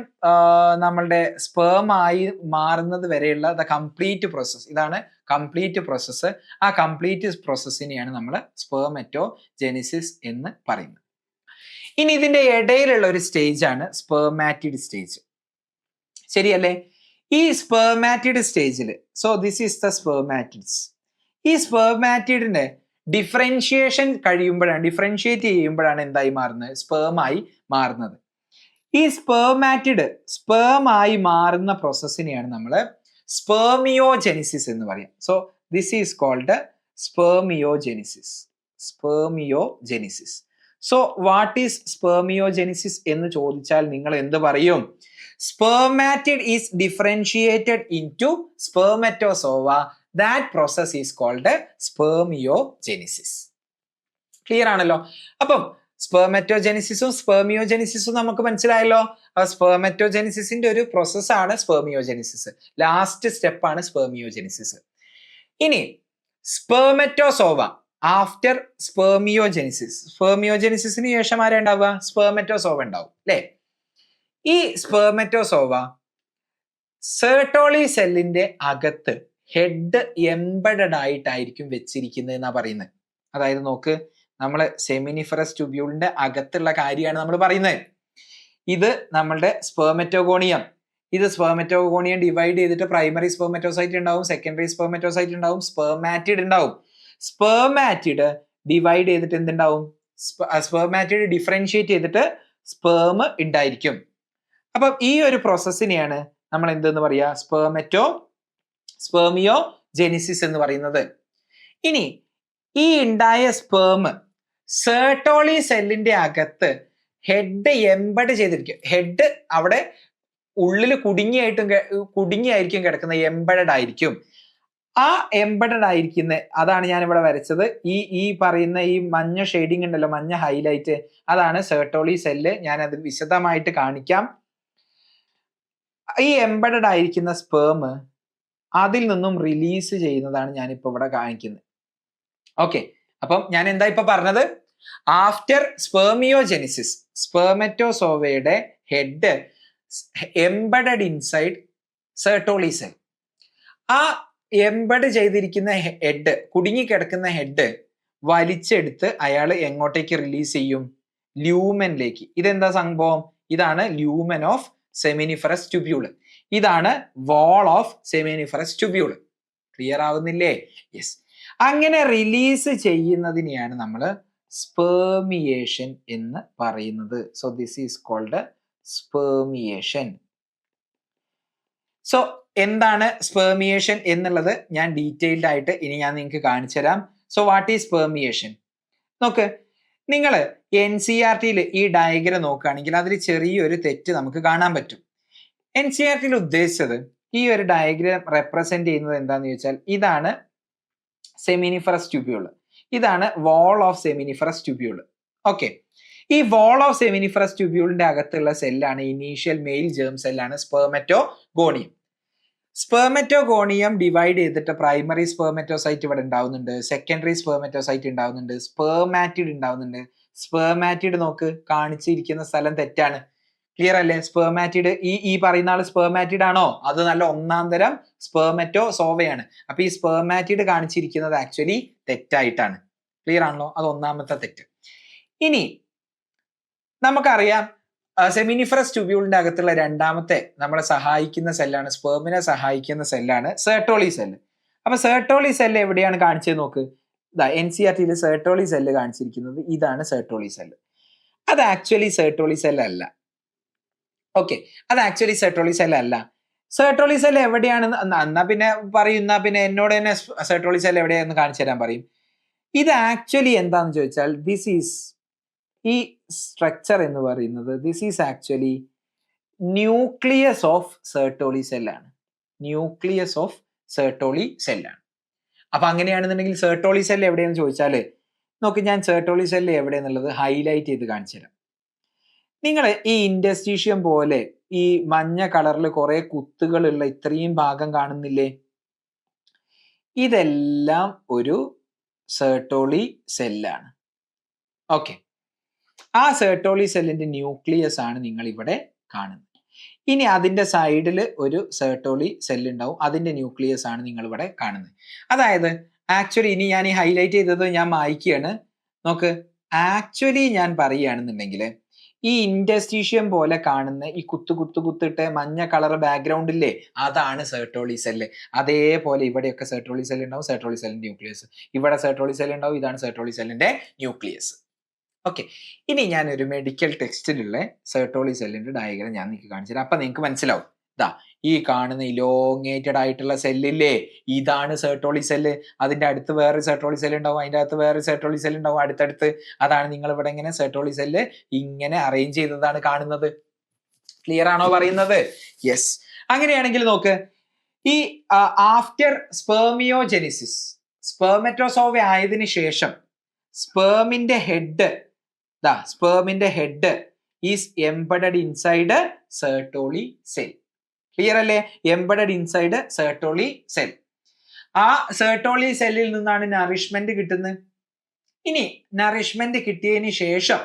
നമ്മളുടെ സ്പേമായി മാറുന്നത് വരെയുള്ള ദ കംപ്ലീറ്റ് പ്രോസസ്, ഇതാണ് കംപ്ലീറ്റ് പ്രോസസ്സ്. ആ കംപ്ലീറ്റ് പ്രോസസ്സിനെയാണ് നമ്മൾ സ്പെർമറ്റോജെനിസിസ് എന്ന് പറയുന്നത്. ഇനി ഇതിന്റെ ഇടയിലുള്ള ഒരു സ്റ്റേജ് ആണ് സ്പെർമാറ്റിഡ് സ്റ്റേജ്. ശരിയല്ലേ? ഈ സ്പെർമാറ്റിഡ് സ്റ്റേജിൽ, സോ ദിസ് ഈസ് ദ സ്പെർമാറ്റിഡ്സ്. ഈ സ്പെർമാറ്റിഡിന്റെ ഡിഫറൻഷിയേഷൻ ഡിഫറൻഷിയേറ്റ് ചെയ്യുമ്പോഴാണ് എന്തായി മാറുന്നത്, സ്പേമായി മാറുന്നത്. ഈ സ്പെർമാറ്റിഡ് സ്പേമായി മാറുന്ന പ്രോസസ്സിനെയാണ് നമ്മൾ സ്പെർമിയോജെനിസിസ് എന്ന് പറയാം. So this is called spermiogenesis. Spermiogenesis. So what is spermiogenesis എന്ന് ചോദിച്ചാൽ നിങ്ങൾ എന്ത് പറയും? Spermatid is differentiated into spermatozoa. That process is called spermiogenesis. Clear ആണല്ലോ? അപ്പം സ്പെർമറ്റോജെനിസിസും സ്പെർമിയോജെനിസിസും നമുക്ക് മനസ്സിലായല്ലോ. സ്പെർമറ്റോജെനിസിന്റെ ഒരു പ്രോസസ്സാണ് സ്പെർമിയോജെനിസിസ്. ലാസ്റ്റ് സ്റ്റെപ്പാണ് സ്പെർമിയോജെനിസിസ്. ഇനി സ്പെർമറ്റോസോവ ആഫ്റ്റർ സ്പെർമിയോജെനിസിസ്. സ്പെർമിയോജെനിസിന് ശേഷം ആരാ ഉണ്ടാവുക? സ്പെർമറ്റോസോവ ഉണ്ടാവും അല്ലേ? ഈ സ്പെർമറ്റോസോവ സെർട്ടോളി സെല്ലിന്റെ അകത്ത് ഹെഡ് എംബഡഡ് ആയിട്ടായിരിക്കും വെച്ചിരിക്കുന്നത് എന്നാ പറയുന്നത്. അതായത് നോക്ക്, നമ്മള് സെമിനിഫറസ് ട്യൂബ്യൂളിന്റെ അകത്തുള്ള കാര്യമാണ് നമ്മൾ പറയുന്നത്. ഇത് നമ്മളുടെ സ്പെർമറ്റോഗോണിയം. ഇത് സ്പെർമറ്റോഗോണിയം ഡിവൈഡ് ചെയ്തിട്ട് പ്രൈമറി സ്പെർമറ്റോസൈറ്റ് ഉണ്ടാവും, സെക്കൻഡറി സ്പെർമറ്റോസൈറ്റ് ഉണ്ടാവും, സ്പെർമാറ്റിഡ് ഉണ്ടാവും. സ്പെർമാറ്റിഡ് ഡിവൈഡ് ചെയ്തിട്ട് എന്തുണ്ടാവും? സ്പെർമാറ്റിഡ് ഡിഫറൻഷിയേറ്റ് ചെയ്തിട്ട് സ്പേം ഉണ്ടായിരിക്കും. അപ്പം ഈ ഒരു പ്രോസസ്സിനെയാണ് നമ്മൾ എന്തെന്ന് പറയാ? സ്പെർമിയോജെനിസിസ് എന്ന് പറയുന്നത്. ഇനി ഈ ഉണ്ടായ സ്പേം സെർട്ടോളി സെല്ലിന്റെ അകത്ത് ഹെഡ് എംബഡ് ചെയ്തിരിക്കും. ഹെഡ് അവിടെ ഉള്ളിൽ കുടുങ്ങിയായിരിക്കും കിടക്കുന്നത്, എംബഡഡ് ആയിരിക്കും. ആ എംബഡഡ് ആയിരിക്കുന്ന, അതാണ് ഞാൻ ഇവിടെ വരച്ചത്. ഈ പറയുന്ന ഈ മഞ്ഞ ഷെയ്ഡിങ് ഉണ്ടല്ലോ, മഞ്ഞ ഹൈലൈറ്റ്, അതാണ് സെർട്ടോളി സെല്ല്. ഞാൻ അത് വിശദമായിട്ട് കാണിക്കാം. ഈ എംബഡഡ് ആയിരിക്കുന്ന സ്പേം അതിൽ നിന്നും റിലീസ് ചെയ്യുന്നതാണ് ഞാനിപ്പോ ഇവിടെ കാണിക്കുന്നത്. ഓക്കെ, അപ്പം ഞാൻ എന്താ ഇപ്പൊ പറഞ്ഞത്? ആഫ്റ്റർ സ്പെർമിയോജെനിസിസ് സ്പെർമറ്റോസോവയുടെ head embedded inside Sertoli cell. ആ എംബഡ് ചെയ്തിരിക്കുന്ന ഹെഡ്, കുടുങ്ങിക്കിടക്കുന്ന ഹെഡ് വലിച്ചെടുത്ത് അയാൾ എങ്ങോട്ടേക്ക് റിലീസ് ചെയ്യും? ല്യൂമനിലേക്ക്. ഇതെന്താ സംഭവം? ഇതാണ് ല്യൂമൻ ഓഫ് സെമിനിഫറസ് ട്യൂബ്യൂള്. ഇതാണ് wall of seminiferous tubule. Clear ആവുന്നില്ലേ? യെസ്. അങ്ങനെ റിലീസ് ചെയ്യുന്നതിനെയാണ് നമ്മൾ സ്പെർമിയേഷൻ എന്ന് പറയുന്നത്. So this is called spermiation. So എന്താണ് സ്പെർമിയേഷൻ എന്നുള്ളത് ഞാൻ ഡീറ്റെയിൽഡ് ആയിട്ട് ഇനി ഞാൻ നിങ്ങൾക്ക് കാണിച്ചു തരാം. So what is spermiation? നോക്ക്, നിങ്ങൾ NCERT ഈ ഡയഗ്രം നോക്കുകയാണെങ്കിൽ അതിൽ ചെറിയൊരു തെറ്റ് നമുക്ക് കാണാൻ പറ്റും. NCERT ഉദ്ദേശിച്ചത് ഈ ഒരു ഡയഗ്രം റെപ്രസെന്റ് ചെയ്യുന്നത് എന്താന്ന് ചോദിച്ചാൽ ഇതാണ് സെമിനിഫറസ് ട്യൂബ്യൂൾ, ഇതാണ് wall of seminiferous tubule. Okay, ഈ വാൾ ഓഫ് സെമിനിഫറസ് ട്യൂബ്യൂളിന്റെ അകത്തുള്ള സെല്ലാണ് ഇനീഷ്യൽ മെയിൽ ജേം സെല്ലാണ് സ്പെർമറ്റോഗോണിയം. സ്പെർമറ്റോഗോണിയം ഡിവൈഡ് ചെയ്തിട്ട് പ്രൈമറി സ്പെർമറ്റോസൈറ്റ് ഇവിടെ ഉണ്ടാവുന്നുണ്ട്, സെക്കൻഡറി സ്പെർമറ്റോസൈറ്റ് ഉണ്ടാവുന്നുണ്ട്, സ്പെർമാറ്റിഡ് ഉണ്ടാവുന്നുണ്ട്. സ്പെർമാറ്റിഡ് നോക്ക്, കാണിച്ചിരിക്കുന്ന സ്ഥലം തെറ്റാണ്. ക്ലിയർ അല്ലേ? സ്പെർമാറ്റിഡ് ഈ പറയുന്ന ആള് സ്പെർമാറ്റിഡ് ആണോ? അത് നല്ല ഒന്നാം തരം സ്പെർമറ്റോസോവയാണ്. അപ്പൊ ഈ സ്പെർമാറ്റിഡ് കാണിച്ചിരിക്കുന്നത് ആക്ച്വലി തെറ്റായിട്ടാണ്. ക്ലിയർ ആണല്ലോ? അത് ഒന്നാമത്തെ തെറ്റ്. ഇനി നമുക്കറിയാം സെമിനിഫറസ് ട്യൂബ്യൂളിന്റെ അകത്തുള്ള രണ്ടാമത്തെ നമ്മളെ സഹായിക്കുന്ന സെല്ലാണ്, സ്പെർമിനെ സഹായിക്കുന്ന സെല്ലാണ് സെർട്ടോളി സെല്ല്. അപ്പൊ സെർട്ടോളി സെല്ല് എവിടെയാണ് കാണിച്ചത് നോക്ക്. NCERT സെർട്ടോളി സെല്ല് കാണിച്ചിരിക്കുന്നത് ഇതാണ് സെർട്ടോളി സെല്ല്. അത് ആക്ച്വലി സെർട്ടോളി സെല്ല് അല്ല. ഓക്കെ, അത് ആക്ച്വലി സെർട്ടോളി സെല്ല് അല്ല. സെർട്ടോളി സെല്ല് എവിടെയാണ് എന്നാ പിന്നെ പറയുന്ന പിന്നെ എന്നോട് തന്നെ സെർട്ടോളി സെല്ല് എവിടെയാണെന്ന് കാണിച്ചു തരാൻ പറയും. ഇത് ആക്ച്വലി എന്താന്ന് ചോദിച്ചാൽ ദിസ് ഈസ് ഈ സ്ട്രക്ചർ എന്ന് പറയുന്നത് this is actually nucleus of Sertoli സെല്ലാണ്. ന്യൂക്ലിയസ് ഓഫ് സെർട്ടോളി സെല്ലാണ്. അപ്പൊ അങ്ങനെയാണെന്നുണ്ടെങ്കിൽ സെർട്ടോളി സെല്ല് എവിടെയെന്ന് ചോദിച്ചാല് നോക്ക്, ഞാൻ സെർട്ടോളി സെല്ല് എവിടെയെന്നുള്ളത് ഹൈലൈറ്റ് ചെയ്ത് കാണിച്ചു തരാം. നിങ്ങൾ ഈ ഇൻഡസ്ട്രീഷ്യം പോലെ ഈ മഞ്ഞ കളറിൽ കുറെ കുത്തുകളുള്ള ഇത്രയും ഭാഗം കാണുന്നില്ലേ? ഇതെല്ലാം ഒരു സെർട്ടോളി സെല്ലാണ്. ഓക്കെ, ആ സെർട്ടോളി സെല്ലിന്റെ ന്യൂക്ലിയസ് ആണ് നിങ്ങൾ ഇവിടെ കാണുന്നത്. ഇനി അതിന്റെ സൈഡിൽ ഒരു സെർട്ടോളി സെല്ല് ഉണ്ടാവും, അതിന്റെ ന്യൂക്ലിയസ് ആണ് നിങ്ങൾ ഇവിടെ കാണുന്നത്. അതായത് ആക്ച്വലി ഇനി ഞാൻ ഈ ഹൈലൈറ്റ് ചെയ്തത് ഞാൻ മായ്ക്കുകയാണ്. നോക്ക്, ആക്ച്വലി ഞാൻ പറയുകയാണെന്നുണ്ടെങ്കിൽ ഈ ഇൻഡസ്ട്രീഷ്യം പോലെ കാണുന്ന ഈ കുത്തിട്ട് മഞ്ഞ കളർ ബാക്ക്ഗ്രൗണ്ട് ഇല്ലേ, അതാണ് സെർട്ടോളി സെല്ല്. അതേപോലെ ഇവിടെയൊക്കെ സെർട്ടോളി സെല്ല് ഉണ്ടാവും, സെർട്ടോളി സെല്ലിന്റെ ന്യൂക്ലിയസ്. ഇവിടെ സെർട്ടോളി സെല്ല് ഉണ്ടാവും, ഇതാണ് സെർട്ടോളി സെല്ലിന്റെ ന്യൂക്ലിയസ്. ഓക്കെ, ഇനി ഞാൻ ഒരു മെഡിക്കൽ ടെക്സ്റ്റിലുള്ള സെർട്ടോളി സെല്ലിന്റെ ഡയഗ്രം ഞാൻ നിങ്ങൾക്ക് കാണിച്ചു തരാം. അപ്പൊ നിങ്ങൾക്ക് മനസ്സിലാവും. ഇതാ ഈ കാണുന്ന ഇലോങ്ങേറ്റഡ് ആയിട്ടുള്ള സെല്ലില്ലേ, ഇതാണ് സെർട്ടോളി സെല്ല്. അതിന്റെ അടുത്ത് വേറെ സെർട്ടോളി സെല്ല് ഉണ്ടാവും, അതിന്റെ അകത്ത് വേറെ സെർട്ടോളി സെല്ല് ഉണ്ടാവും അടുത്തടുത്ത്. അതാണ് നിങ്ങൾ ഇവിടെ ഇങ്ങനെ സെർട്ടോളി സെല്ല് ഇങ്ങനെ അറേഞ്ച് ചെയ്തതാണ് കാണുന്നത്. ക്ലിയർ ആണോ പറയുന്നത്? യെസ്. അങ്ങനെയാണെങ്കിൽ നോക്ക്, ഈ ആഫ്റ്റർ സ്പെർമിയോജെനിസിസ്, സ്പെർമറ്റോസോവ ആയതിനു ശേഷം സ്പെർമിന്റെ head is embedded inside Sertoli cell. Clear അല്ലേ? Embedded inside Sertoli cell. ആ സെർട്ടോളി സെല്ലിൽ നിന്നാണ് നറിഷ്മെന്റ് കിട്ടുന്നത്. ഇനി നറിഷ്മെന്റ് കിട്ടിയതിന് ശേഷം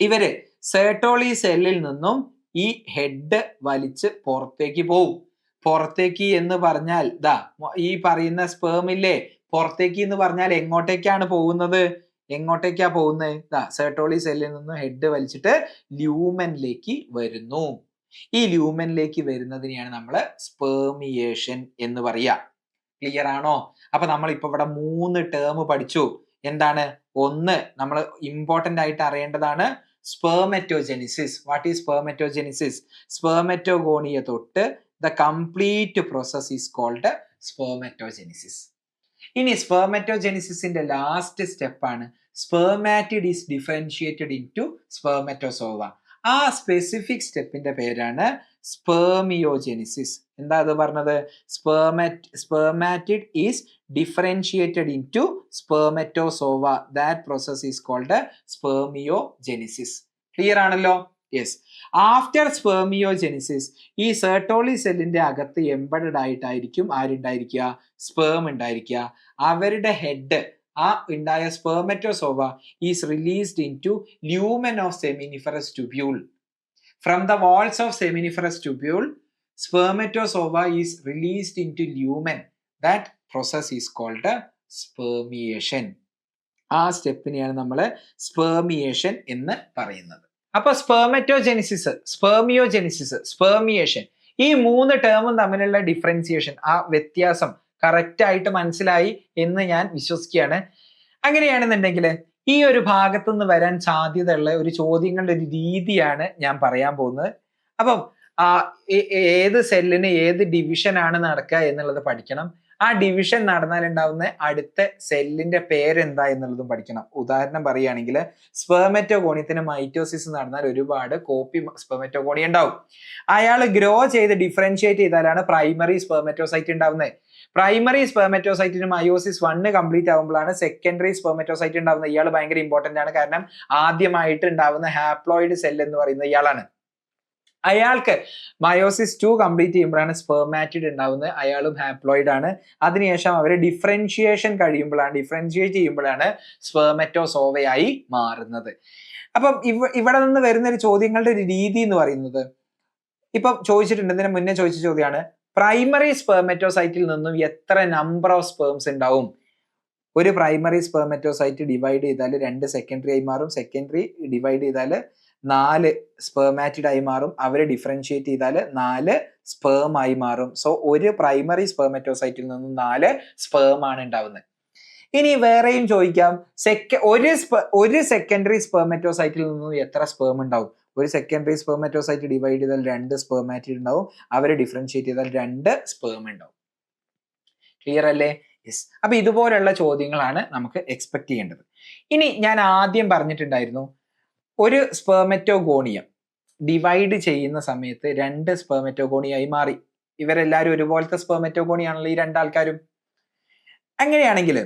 ഇവര് സെർട്ടോളി സെല്ലിൽ നിന്നും ഈ ഹെഡ് വലിച്ച് പുറത്തേക്ക് പോവും. പുറത്തേക്ക് എന്ന് പറഞ്ഞാൽ ഈ പറയുന്ന സ്പെർമില്ലേ, പുറത്തേക്ക് എന്ന് പറഞ്ഞാൽ എങ്ങോട്ടേക്കാണ് പോകുന്നത്? എങ്ങോട്ടേക്കാ പോകുന്നത്? സെർട്ടോളി സെല്ലിൽ നിന്ന് ഹെഡ് വലിച്ചിട്ട് ല്യൂമനിലേക്ക് വരുന്നു. ഈ ല്യൂമനിലേക്ക് വരുന്നതിനെയാണ് നമ്മൾ സ്പെർമിയേഷൻ എന്ന് പറയാ. ക്ലിയർ ആണോ? അപ്പൊ നമ്മൾ ഇപ്പൊ ഇവിടെ 3 ടേം പഠിച്ചു. എന്താണ്? ഒന്ന് നമ്മൾ ഇമ്പോർട്ടന്റ് ആയിട്ട് അറിയേണ്ടതാണ് spermatogenesis. What is spermatogenesis? Spermatogonia തൊട്ട് the complete process is called spermatogenesis. ഇനി സ്പെർമറ്റോജെനിസിന്റെ ലാസ്റ്റ് സ്റ്റെപ്പാണ് spermatid is differentiated into spermatozoa. ആ സ്പെസിഫിക് സ്റ്റെപ്പിന്റെ പേരാണ് സ്പെർമിയോജെനിസിസ്. എന്താ അത് പറഞ്ഞത്? Spermatid is differentiated into spermatozoa. That process is called spermiogenesis. Clear ആണല്ലോ? യെസ്. ആഫ്റ്റർ സ്പെർമിയോജെനിസിസ് ഈ സെർട്ടോളി സെല്ലിന്റെ അകത്ത് എംബഡഡ് ആയിട്ടായിരിക്കും ആരുണ്ടായിരിക്കുക? സ്പെർം ഉണ്ടായിരിക്കുക. അവരുടെ ഹെഡ്, ആ ഉണ്ടായ spermatozoa is released into lumen of seminiferous tubule. From the walls of seminiferous tubule, spermatozoa is released into lumen. That process is called spermiation. ആ സ്റ്റെപ്പിനെയാണ് നമ്മൾ സ്പെർമിയേഷൻ എന്ന് പറയുന്നത്. അപ്പൊ സ്പെർമറ്റോജെനിസിസ്, സ്പെർമിയോജെനിസിസ്, സ്പെർമിയേഷൻ, ഈ 3 ടേമും തമ്മിലുള്ള ഡിഫറൻസിയേഷൻ, ആ വ്യത്യാസം കറക്റ്റ് ആയിട്ട് മനസ്സിലായി എന്ന് ഞാൻ വിശ്വസിക്കുകയാണ്. അങ്ങനെയാണെന്നുണ്ടെങ്കിൽ ഈ ഒരു ഭാഗത്തു നിന്ന് വരാൻ സാധ്യതയുള്ള ഒരു ചോദ്യങ്ങളുടെ ഒരു രീതിയാണ് ഞാൻ പറയാൻ പോകുന്നത്. അപ്പം ഏത് സെല്ലിന് ഏത് ഡിവിഷൻ ആണ് നടക്കുക എന്നുള്ളത് പഠിക്കണം. ആ ഡിവിഷൻ നടന്നാൽ ഉണ്ടാവുന്ന അടുത്ത സെല്ലിന്റെ പേരെന്താ എന്നുള്ളതും പഠിക്കണം. ഉദാഹരണം പറയുകയാണെങ്കിൽ സ്പെർമറ്റോഗോണിയത്തിന് മൈറ്റോസിസ് നടന്നാൽ ഒരുപാട് കോപ്പി സ്പെർമറ്റോഗോണിയ ഉണ്ടാവും. അയാൾ ഗ്രോ ചെയ്ത് ഡിഫറൻഷിയേറ്റ് ചെയ്താലാണ് പ്രൈമറി സ്പെർമറ്റോസൈറ്റ് ഉണ്ടാവുന്നത്. പ്രൈമറി സ്പെർമറ്റോസൈറ്റിന് മയോസിസ് 1 കംപ്ലീറ്റ് ആകുമ്പോഴാണ് സെക്കൻഡറി സ്പെർമറ്റോസൈറ്റ് ഉണ്ടാവുന്നത്. ഇയാൾ ഭയങ്കര ഇമ്പോർട്ടന്റ് ആണ്, കാരണം ആദ്യമായിട്ട് ഉണ്ടാവുന്ന ഹാപ്ലോയിഡ് സെൽ എന്ന് പറയുന്നത് ഇയാളാണ്. അയാൾക്ക് മയോസിസ് 2 കംപ്ലീറ്റ് ചെയ്യുമ്പോഴാണ് സ്പെർമാറ്റിഡ് ഉണ്ടാവുന്നത്. അയാളും ഹാപ്ലോയിഡ് ആണ്. അതിനുശേഷം അവർ ഡിഫറൻഷിയേറ്റ് ചെയ്യുമ്പോഴാണ് സ്പെർമറ്റോസോവയായി മാറുന്നത്. അപ്പം ഇവിടെ നിന്ന് വരുന്ന ഒരു ചോദ്യങ്ങളുടെ ഒരു രീതി എന്ന് പറയുന്നത്, ഇപ്പം ചോദിച്ചിട്ടുണ്ട്, ഇതിന് മുന്നേ ചോദിച്ച ചോദ്യമാണ്, പ്രൈമറി സ്പെർമറ്റോസൈറ്റിൽ നിന്നും എത്ര നമ്പർ ഓഫ് സ്പേംസ് ഉണ്ടാവും? ഒരു പ്രൈമറി സ്പെർമറ്റോസൈറ്റ് ഡിവൈഡ് ചെയ്താൽ 2 സെക്കൻഡറി ആയി മാറും. സെക്കൻഡറി ഡിവൈഡ് ചെയ്താൽ 4 സ്പെർമാറ്റിഡ് ആയി മാറും. അവരെ ഡിഫറൻഷിയേറ്റ് ചെയ്താൽ 4 സ്പേം ആയി മാറും. സോ ഒരു പ്രൈമറി സ്പെർമറ്റോസൈറ്റിൽ നിന്നും 4 സ്പേം ആണ് ഉണ്ടാവുന്നത്. ഇനി വേറെയും ചോദിക്കാം, ഒരു സെക്കൻഡറി സ്പെർമറ്റോസൈറ്റിൽ നിന്നും എത്ര സ്പേം ഉണ്ടാവും? ഒരു സെക്കൻഡറി സ്പെർമറ്റോസൈറ്റ് ഡിവൈഡ് ചെയ്താൽ 2 സ്പെർമാറ്റിഡ് ഉണ്ടാവും. അവരെ ഡിഫറൻഷിയേറ്റ് ചെയ്താൽ 2 സ്പേം ഉണ്ടാവും. ക്ലിയർ അല്ലേ? യെസ്. അപ്പൊ ഇതുപോലുള്ള ചോദ്യങ്ങളാണ് നമുക്ക് എക്സ്പെക്ട് ചെയ്യേണ്ടത്. ഇനി ഞാൻ ആദ്യം പറഞ്ഞിട്ടുണ്ടായിരുന്നു, ഒരു സ്പെർമറ്റോഗോണിയം ഡിവൈഡ് ചെയ്യുന്ന സമയത്ത് 2 സ്പെർമറ്റോഗോണിയായി മാറി. ഇവരെല്ലാവരും ഒരുപോലത്തെ സ്പെർമറ്റോഗോണിയാണല്ലോ ഈ 2 ആൾക്കാരും. അങ്ങനെയാണെങ്കിൽ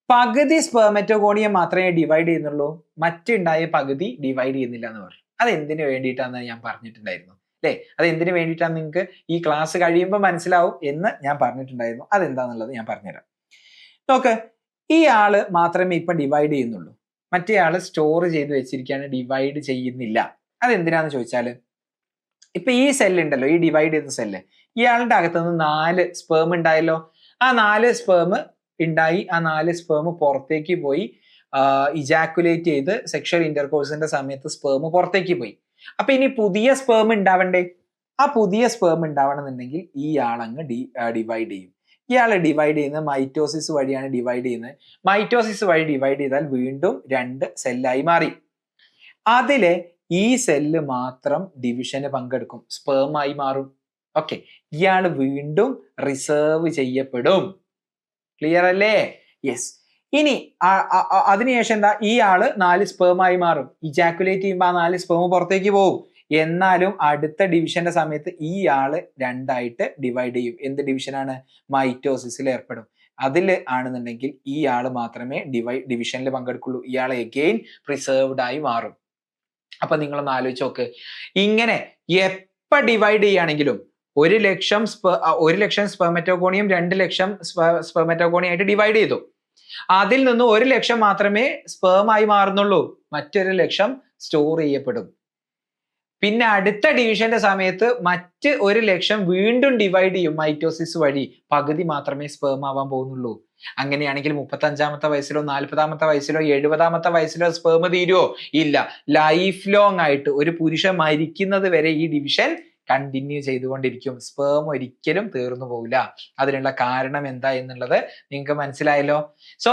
പകുതി സ്പെർമറ്റോഗോണിയം മാത്രമേ ഡിവൈഡ് ചെയ്യുന്നുള്ളൂ, മറ്റുണ്ടായ പകുതി ഡിവൈഡ് ചെയ്യുന്നില്ല എന്ന് പറഞ്ഞു. അത് എന്തിനു വേണ്ടിയിട്ടാണെന്ന് ഞാൻ പറഞ്ഞിട്ടുണ്ടായിരുന്നു അല്ലേ? അത് എന്തിനു വേണ്ടിയിട്ടാണ് നിങ്ങൾക്ക് ഈ ക്ലാസ് കഴിയുമ്പോൾ മനസ്സിലാവും എന്ന് ഞാൻ പറഞ്ഞിട്ടുണ്ടായിരുന്നു. അതെന്താന്നുള്ളത് ഞാൻ പറഞ്ഞുതരാം. നോക്ക്, ഈ ആള് മാത്രമേ ഇപ്പൊ ഡിവൈഡ് ചെയ്യുന്നുള്ളൂ, മറ്റേ ആള് സ്റ്റോർ ചെയ്ത് വെച്ചിരിക്കുകയാണ്, ഡിവൈഡ് ചെയ്യുന്നില്ല. അതെന്തിനാന്ന് ചോദിച്ചാൽ, ഇപ്പൊ ഈ സെല്ലുണ്ടല്ലോ, ഈ ഡിവൈഡ് ചെയ്ത സെല്ല്, ഇയാളുടെ അകത്തുനിന്ന് 4 സ്പേം ഉണ്ടായല്ലോ. ആ 4 സ്പേം ഉണ്ടായി. ആ 4 സ്പേം പുറത്തേക്ക് പോയി ഇജാക്കുലേറ്റ് ചെയ്ത് സെക്ഷൽ ഇന്റർകോഴ്സിന്റെ സമയത്ത് സ്പേം പുറത്തേക്ക് പോയി. അപ്പൊ ഇനി പുതിയ സ്പേം ഉണ്ടാവണ്ടേ? ആ പുതിയ സ്പേം ഉണ്ടാവണമെന്നുണ്ടെങ്കിൽ ഈ ആളങ്ങ് ഡിവൈഡ് ചെയ്യും. ഇയാൾ ഡിവൈഡ് ചെയ്യുന്നത് മൈറ്റോസിസ് വഴിയാണ് ഡിവൈഡ് ചെയ്യുന്നത്. മൈറ്റോസിസ് വഴി ഡിവൈഡ് ചെയ്താൽ വീണ്ടും 2 സെല്ലായി മാറി. അതിലെ ഈ സെല്ല് മാത്രം ഡിവിഷന് പങ്കെടുക്കും, സ്പേമായി മാറും. ഓക്കെ, ഇയാൾ വീണ്ടും റിസർവ് ചെയ്യപ്പെടും. ക്ലിയർ അല്ലേ? യെസ്. ഇനി അതിനുശേഷം എന്താ, ഈ ആള് 4 സ്പേമായി മാറും. ഇജാക്കുലേറ്റ് ചെയ്യുമ്പോൾ ആ 4 സ്പേം പുറത്തേക്ക് പോകും. എന്നാലും അടുത്ത ഡിവിഷന്റെ സമയത്ത് ഈ ആള് 2 ആയിട്ട് ഡിവൈഡ് ചെയ്യും. എന്ത് ഡിവിഷനാണ്? മൈറ്റോസിസിൽ ഏർപ്പെടും. അതിൽ ആണെന്നുണ്ടെങ്കിൽ ഈ ആള് മാത്രമേ ഡിവിഷനിൽ പങ്കെടുക്കുള്ളൂ. ഇയാൾ എഗെയിൻ പ്രിസർവ്ഡ് ആയി മാറും. അപ്പൊ നിങ്ങളൊന്ന് ആലോചിച്ച് നോക്ക്, ഇങ്ങനെ എപ്പ ഡിവൈഡ് ചെയ്യുകയാണെങ്കിലും 1 ലക്ഷം സ്പെർമറ്റോഗോണിയം 2 ലക്ഷം സ്പെർമറ്റോഗോണിയം ആയിട്ട് ഡിവൈഡ് ചെയ്തു. അതിൽ നിന്ന് 1 ലക്ഷം മാത്രമേ സ്പേമായി മാറുന്നുള്ളൂ, മറ്റൊരു 1 ലക്ഷം സ്റ്റോർ ചെയ്യപ്പെടും. പിന്നെ അടുത്ത ഡിവിഷന്റെ സമയത്ത് മറ്റ് 1 ലക്ഷം വീണ്ടും ഡിവൈഡ് ചെയ്യും മൈറ്റോസിസ് വഴി. പകുതി മാത്രമേ സ്പേം ആവാൻ പോകുന്നുള്ളൂ. അങ്ങനെയാണെങ്കിൽ 35-ാമത്തെ വയസ്സിലോ 40-ാമത്തെ വയസ്സിലോ 70-ാമത്തെ വയസ്സിലോ സ്പേം തീരുവോ? ഇല്ല. ലൈഫ് ലോങ് ആയിട്ട് ഒരു പുരുഷൻ മരിക്കുന്നത് വരെ ഈ ഡിവിഷൻ കണ്ടിന്യൂ ചെയ്തുകൊണ്ടിരിക്കും. സ്പേം ഒരിക്കലും തീർന്നു പോകില്ല. അതിനുള്ള കാരണം എന്താ എന്നുള്ളത് നിങ്ങൾക്ക് മനസ്സിലായല്ലോ. സോ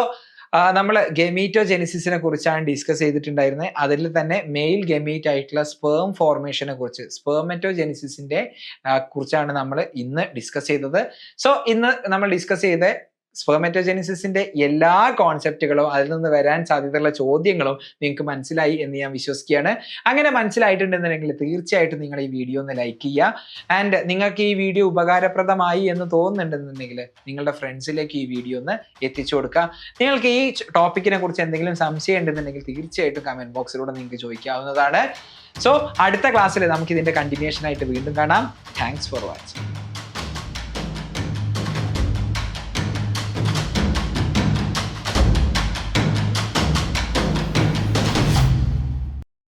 നമ്മൾ ഗമീറ്റോജെനിസിസിനെ കുറിച്ചാണ് ഡിസ്കസ് ചെയ്തിട്ടുണ്ടായിരുന്നത്. അതിൽ തന്നെ മെയിൽ ഗമീറ്റ് ആയിട്ടുള്ള സ്പേം ഫോർമേഷനെ കുറിച്ച്, സ്പെർമറ്റോജെനിസിസിന്റെ കുറിച്ചാണ് നമ്മൾ ഇന്ന് ഡിസ്കസ് ചെയ്തത്. സോ ഇന്ന് നമ്മൾ ഡിസ്കസ് ചെയ്ത സ്പെർമറ്റോജെനിസിസിന്റെ എല്ലാ കോൺസെപ്റ്റുകളും അതിൽ നിന്ന് വരാൻ സാധ്യതയുള്ള ചോദ്യങ്ങളും നിങ്ങൾക്ക് മനസ്സിലായി എന്ന് ഞാൻ വിശ്വസിക്കുകയാണ്. അങ്ങനെ മനസ്സിലായിട്ടുണ്ടെന്നുണ്ടെങ്കിൽ തീർച്ചയായിട്ടും നിങ്ങൾ ഈ വീഡിയോ ഒന്ന് ലൈക്ക് ചെയ്യുക. ആൻഡ് നിങ്ങൾക്ക് ഈ വീഡിയോ ഉപകാരപ്രദമായി എന്ന് തോന്നുന്നുണ്ടെന്നുണ്ടെങ്കിൽ നിങ്ങളുടെ ഫ്രണ്ട്സിലേക്ക് ഈ വീഡിയോ ഒന്ന് എത്തിച്ചു കൊടുക്കുക. നിങ്ങൾക്ക് ഈ ടോപ്പിക്കിനെ കുറിച്ച് എന്തെങ്കിലും സംശയം ഉണ്ടെന്നുണ്ടെങ്കിൽ തീർച്ചയായിട്ടും കമന്റ് ബോക്സിലൂടെ നിങ്ങൾക്ക് ചോദിക്കാവുന്നതാണ്. സോ അടുത്ത ക്ലാസ്സിൽ നമുക്ക് ഇതിന്റെ കണ്ടിന്യൂഷൻ ആയിട്ട് വീണ്ടും കാണാം. Thanks for watching.